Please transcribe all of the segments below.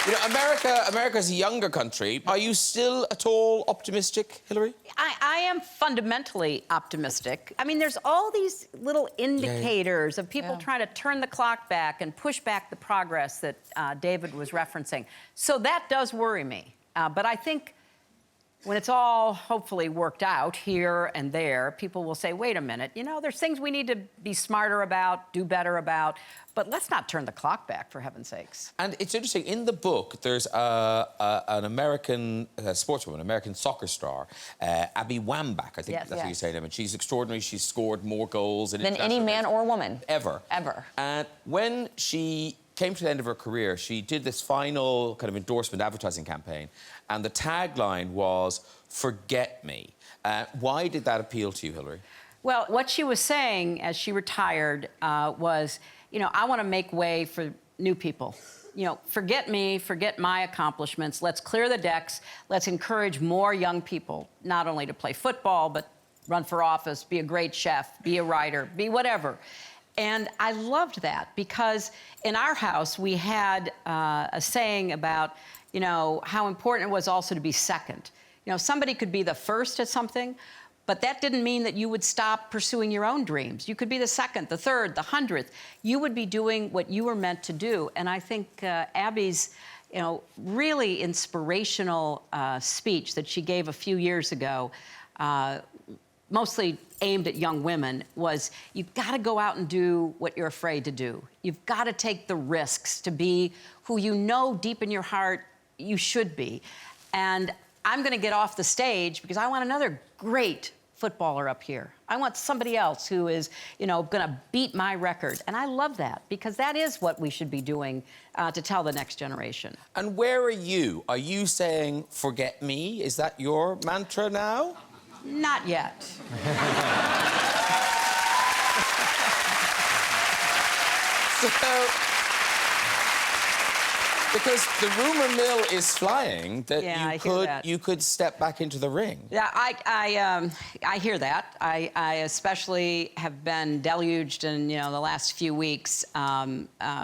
You know, America's a younger country. Are you still at all optimistic, Hillary? I am fundamentally optimistic. I mean, there's all these little indicators of people trying to turn the clock back and push back the progress that David was referencing. So that does worry me. But I think when it's all hopefully worked out here and there, people will say, wait a minute, you know, there's things we need to be smarter about, do better about, but let's not turn the clock back, for heaven's sakes. And it's interesting, in the book, there's an American sportswoman, American soccer star, Abby Wambach, I think that's how you say it, and she's extraordinary. She's scored more goals than any man or woman. Ever. Ever. And when she came to the end of her career, she did this final kind of endorsement advertising campaign, and the tagline was, "Forget me." Why did that appeal to you, Hillary? Well, what she was saying as she retired was, you know, I want to make way for new people. You know, forget me, forget my accomplishments. Let's clear the decks. Let's encourage more young people, not only to play football, but run for office, be a great chef, be a writer, be whatever. And I loved that because in our house, we had a saying about, you know, how important it was also to be second. You know, somebody could be the first at something, but that didn't mean that you would stop pursuing your own dreams. You could be the second, the third, the 100th. You would be doing what you were meant to do. And I think Abby's, you know, really inspirational speech that she gave a few years ago, mostly aimed at young women, was you've got to go out and do what you're afraid to do. You've got to take the risks to be who you know deep in your heart you should be. And I'm going to get off the stage because I want another great footballer up here. I want somebody else who is, you know, going to beat my record. And I love that because that is what we should be doing to tell the next generation. And where are you? Are you saying, forget me? Is that your mantra now? Not yet. So, because the rumor mill is flying that you could step back into the ring. Yeah, I hear that. I especially have been deluged in, you know, the last few weeks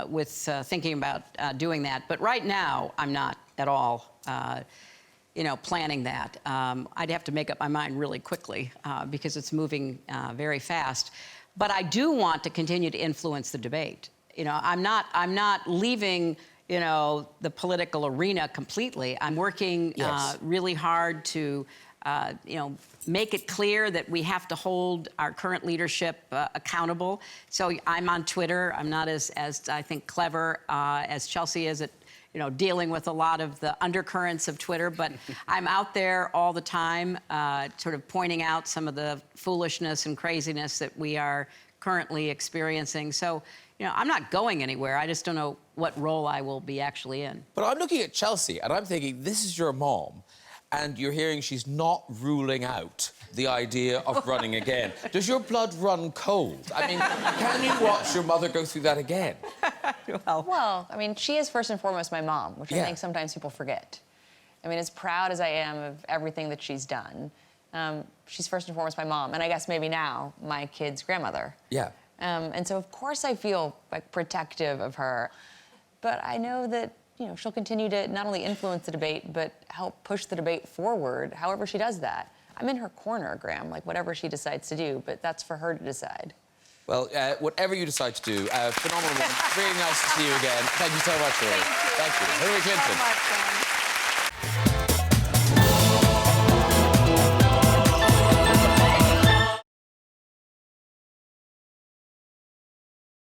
with thinking about doing that. But right now, I'm not at all. You know, planning that. I'd have to make up my mind really quickly because it's moving very fast. But I do want to continue to influence the debate. You know, I'm not leaving, you know, the political arena completely. I'm working really hard to, you know, make it clear that we have to hold our current leadership accountable. So I'm on Twitter. I'm not as I think, clever as Chelsea is at, you know, dealing with a lot of the undercurrents of Twitter, but I'm out there all the time, sort of pointing out some of the foolishness and craziness that we are currently experiencing. So, you know, I'm not going anywhere. I just don't know what role I will be actually in. But I'm looking at Chelsea, and I'm thinking, this is your mom, and you're hearing she's not ruling out the idea of running again. Does your blood run cold? I mean, can you watch your mother go through that again? Well, I mean, she is first and foremost my mom, which I think sometimes people forget. I mean, as proud as I am of everything that she's done, she's first and foremost my mom, and I guess maybe now my kid's grandmother. Yeah. And so, of course, I feel like protective of her, but I know that, you know, she'll continue to not only influence the debate, but help push the debate forward, however she does that. I'm in her corner, Graham, like whatever she decides to do, but that's for her to decide. Well, whatever you decide to do, phenomenal woman. Really nice to see you again. Thank you so much, Hillary. Thank you. Hillary Clinton. So much,